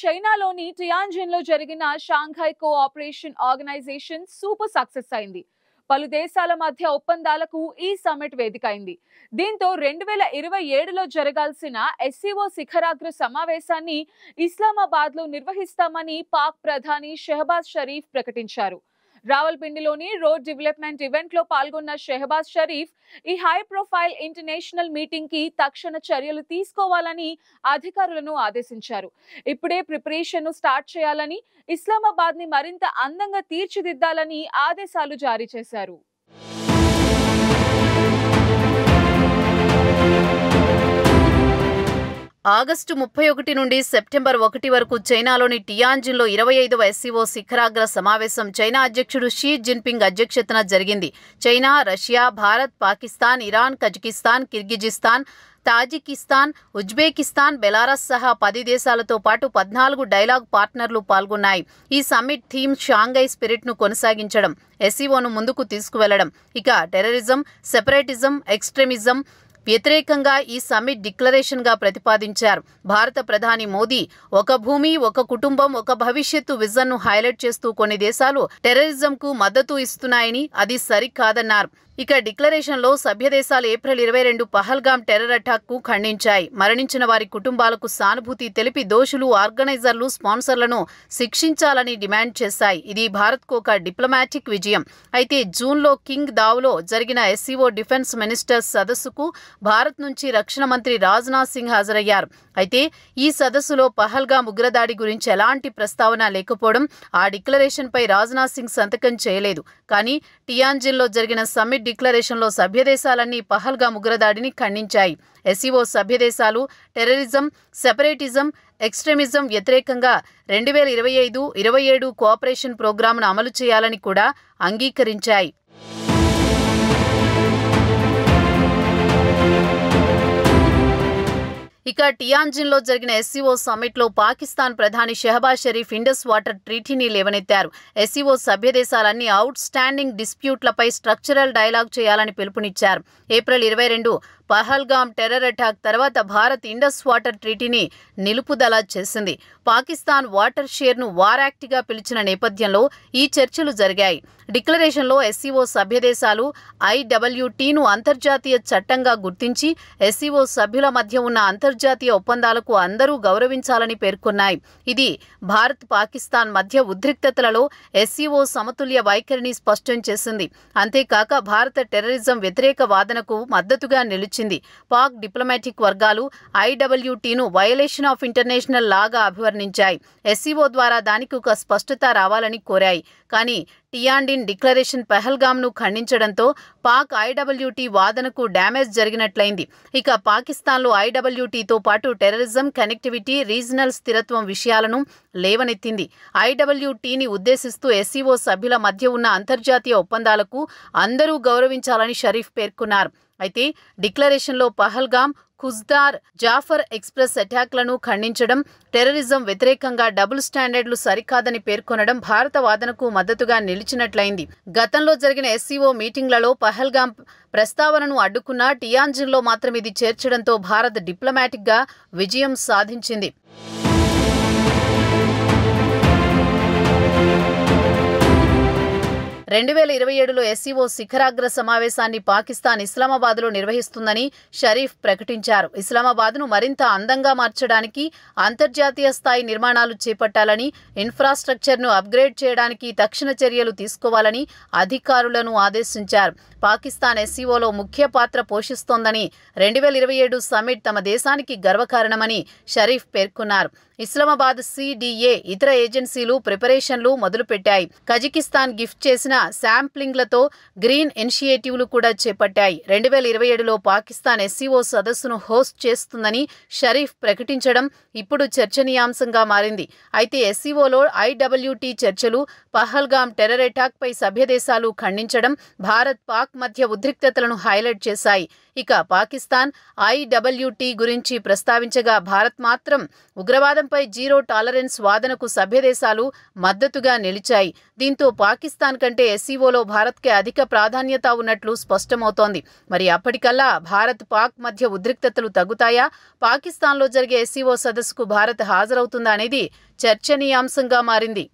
చైనాలోని టియాన్జిన్లో జరిగిన Shanghai cooperation organisation super success అయింది. పలు దేశాల మధ్య ఒప్పందాలకు ఈ సమ్మిట్ వేదిక అయింది. దీంతో 2027లో జరగాల్సిన ఎస్సీఓ శిఖరాగ్ర సమావేశాన్ని ఇస్లామాబాద్లో నిర్వహిస్తామని పాక్ ప్రధాని షెహబాజ్ షరీఫ్ ప్రకటించారు. రావల్పిండిలోని రోడ్ డెవలప్మెంట్ ఈవెంట్ లో పాల్గొన్న షెహబాజ్ షరీఫ్ ఈ హై ప్రొఫైల్ ఇంటర్నేషనల్ మీటింగ్ కి తక్షణ చర్యలు తీసుకోవాలని అధికారులను ఆదేశించారు. ఇప్పుడే ప్రిపరేషన్ స్టార్ట్ చేయాలని, ఇస్లామాబాద్ ని మరింత అందంగా తీర్చిదిద్దాలని ఆదేశాలు జారీ చేశారు. ఆగస్టు 31 నుండి సెప్టెంబర్ 1 వరకు చైనాలోని టియాన్జిన్లో 25వ ఎస్సీఓ శిఖరాగ్ర సమావేశం చైనా అధ్యక్షుడు షీ జిన్పింగ్ అధ్యక్షతన జరిగింది. China, Russia, Bharat, Pakistan, Iran, Kazakhstan, Kyrgyzstan, Tajikistan, Uzbekistan, Belarus సహా 10 దేశాలతో పాటు 14 డైలాగ్ పార్ట్నర్లు పాల్గొన్నాయి. ఈ సమ్మిట్ థీమ్ షాంఘై స్పిరిట్ను కొనసాగించడం, ఎస్సీఓను ముందుకు తీసుకువెళ్లడం. ఇక టెర్రరిజం, సెపరేటిజం, ఎక్స్ట్రీమిజం వ్యతిరేకంగా ఈ సమ్మిట్ డిక్లరేషన్గా ప్రతిపాదించారు. భారత ప్రధాని మోదీ ఒక భూమి, ఒక కుటుంబం, ఒక భవిష్యత్తు విజన్ను హైలైట్ చేస్తూ కొన్ని దేశాలు టెర్రరిజంకు మద్దతు ఇస్తున్నాయని అది సరికాదన్నారు. ఇక డిక్లరేషన్లో సభ్య దేశాలు ఏప్రిల్ 22 పహల్గామ్ టెర్రర్ అటాక్కు ఖండించాయి. మరణించిన వారి కుటుంబాలకు సానుభూతి తెలిపి దోషులు, ఆర్గనైజర్లు, స్పాన్సర్లను శిక్షించాలని డిమాండ్ చేశాయి. ఇది భారత్కు ఒక డిప్లొమాటిక్ విజయం. అయితే జూన్లో కింగ్ దావ్లో జరిగిన ఎస్సీఓ డిఫెన్స్ మినిస్టర్స్ సదస్సుకు భారత్ నుంచి రక్షణ మంత్రి రాజ్నాథ్ సింగ్ హాజరయ్యారు. అయితే ఈ సదస్సులో పహల్గామ్ ఉగ్రదాడి గురించి ఎలాంటి ప్రస్తావన లేకపోవడం, ఆ డిక్లరేషన్పై రాజ్నాథ్ సింగ్ సంతకం చేయలేదు. కానీ టియాన్జిన్లో జరిగిన సమ్మిట్ డిక్లరేషన్లో సభ్యదేశాలన్నీ పహల్గామ్ ఉగ్రదాడిని ఖండించాయి. ఎస్సీఓ సభ్యదేశాలు టెర్రరిజం, సెపరేటిజం, ఎక్స్ట్రీమిజం వ్యతిరేకంగా 2025-27 కోఆపరేషన్ ప్రోగ్రాంను అమలు చేయాలని కూడా అంగీకరించాయి. ఇక టియాన్జిన్లో జరిగిన ఎస్సీఓ సమ్మిట్లో పాకిస్తాన్ ప్రధాని షెహబాజ్ షరీఫ్ ఇండస్ వాటర్ ట్రీటీని లేవనెత్తారు. ఎస్సీఓ సభ్యదేశాలన్నీ అవుట్ స్టాండింగ్ డిస్ప్యూట్లపై స్ట్రక్చరల్ డైలాగ్ చేయాలని పిలుపునిచ్చారు. ఏప్రిల్ 22 పహల్గామ్ టెర్రర్ అటాక్ తర్వాత భారత్ ఇండస్ వాటర్ ట్రీటీని నిలుపుదల చేసింది. పాకిస్తాన్ వాటర్ షేర్ను వార్ యాక్ట్గా పిలిచిన నేపథ్యంలో ఈ చర్చలు జరిగాయి. డిక్లరేషన్లో ఎస్సీఓ సభ్యదేశాలు ఐడబ్ల్యూటీను అంతర్జాతీయ చట్టంగా గుర్తించి ఎస్సీఓ సభ్యుల మధ్య ఉన్న అంతర్జాతీయ ఒప్పందాలకు అందరూ గౌరవించాలని పేర్కొన్నాయి. ఇది భారత్, పాకిస్తాన్ మధ్య ఉద్రిక్తతలలో ఎస్సీఓ సమతుల్య వైఖరిని స్పష్టం చేసింది. అంతేకాక భారత టెర్రరిజం వ్యతిరేక వాదనకు మద్దతుగా నిలిచింది. పాక్ డిప్లొమాటిక్ వర్గాలు ఐడబ్ల్యూటీను వయలేషన్ ఆఫ్ ఇంటర్నేషనల్ లాగా అభివర్ణించాయి. ఎస్సీఓ ద్వారా దానికి ఒక స్పష్టత రావాలని కోరాయి. కానీ టియాన్జిన్ డిక్లరేషన్ పహల్గామ్ను ఖండించడంతో పాక్ ఐడబ్ల్యూటీ వాదనకు డ్యామేజ్ జరిగినట్లయింది. ఇక పాకిస్తాన్లో ఐడబ్ల్యూటీతో పాటు టెర్రరిజం, కనెక్టివిటీ, రీజనల్ స్థిరత్వం విషయాలను లేవనెత్తింది. ఐడబ్ల్యూటీని ఉద్దేశిస్తూ ఎస్సీఓ సభ్యుల మధ్య ఉన్న అంతర్జాతీయ ఒప్పందాలకు అందరూ గౌరవించాలని షరీఫ్ పేర్కొన్నారు. అయితే డిక్లరేషన్లో పహల్గామ్, ఖుజ్దార్, జాఫర్ ఎక్స్ప్రెస్ అటాక్లను ఖండించడం, టెర్రరిజం వ్యతిరేకంగా డబుల్ స్టాండర్డ్లు సరికాదని పేర్కొనడం భారత వాదనకు మద్దతుగా నిలిచినట్లయింది. గతంలో జరిగిన ఎస్సీఓ మీటింగ్లలో పహల్గామ్ ప్రస్తావనను అడ్డుకున్న టియాన్జిన్లో మాత్రం ఇది చేర్చడంతో భారత్ డిప్లొమాటిక్గా విజయం సాధించింది. 2027లో ఎస్సీఓ శిఖరాగ్ర సమావేశాన్ని పాకిస్తాన్ ఇస్లామాబాద్లో నిర్వహిస్తుందని షరీఫ్ ప్రకటించారు. ఇస్లామాబాద్ను మరింత అందంగా మార్చడానికి, అంతర్జాతీయ స్థాయి నిర్మాణాలు చేపట్టాలని, ఇన్ఫ్రాస్ట్రక్చర్ను అప్గ్రేడ్ చేయడానికి తక్షణ చర్యలు తీసుకోవాలని అధికారులను ఆదేశించారు. పాకిస్తాన్ ఎస్సీఓలో ముఖ్య పాత్ర పోషిస్తోందని, 2027 సమ్మిట్ తమ దేశానికి గర్వకారణమని షరీఫ్ పేర్కొన్నారు. ఇస్లామాబాద్ సిడిఏ ఇతర ఏజెన్సీలు ప్రిపరేషన్లు మొదలుపెట్టాయి. కజకిస్తాన్ గిఫ్ట్ చేసిన శాంప్లింగ్లతో గ్రీన్ ఇనిషియేటివ్లు కూడా చేపట్టాయి. 2027లో పాకిస్తాన్ ఎస్సీఓ సదస్సును హోస్ట్ చేస్తుందని షరీఫ్ ప్రకటించడం ఇప్పుడు చర్చనీయాంశంగా మారింది. అయితే ఎస్సీఓలో ఐడబ్ల్యూటీ చర్చలు, పహల్గామ్ టెర్రర్ అటాక్ పై సభ్యదేశాలు ఖండించడం భారత్, పాక్ మధ్య ఉద్రిక్తతలను హైలైట్ చేశాయి. ఇక పాకిస్తాన్ ఐడబ్ల్యూటీ గురించి ప్రస్తావించగా భారత్ మాత్రం ఉగ్రవాదంపై జీరో టాలరెన్స్ వాదనకు సభ్యదేశాలు మద్దతుగా నిలిచాయి. దీంతో పాకిస్తాన్ కంటే ఎస్సీఓలో భారత్కే అధిక ప్రాధాన్యత ఉన్నట్లు స్పష్టమవుతోంది. మరి అప్పటికల్లా భారత్ పాక్ మధ్య ఉద్రిక్తతలు తగ్గుతాయా? పాకిస్తాన్లో జరిగే ఎస్సీఓ సదస్సుకు భారత్ హాజరవుతుందా అనేది చర్చనీయాంశంగా మారింది.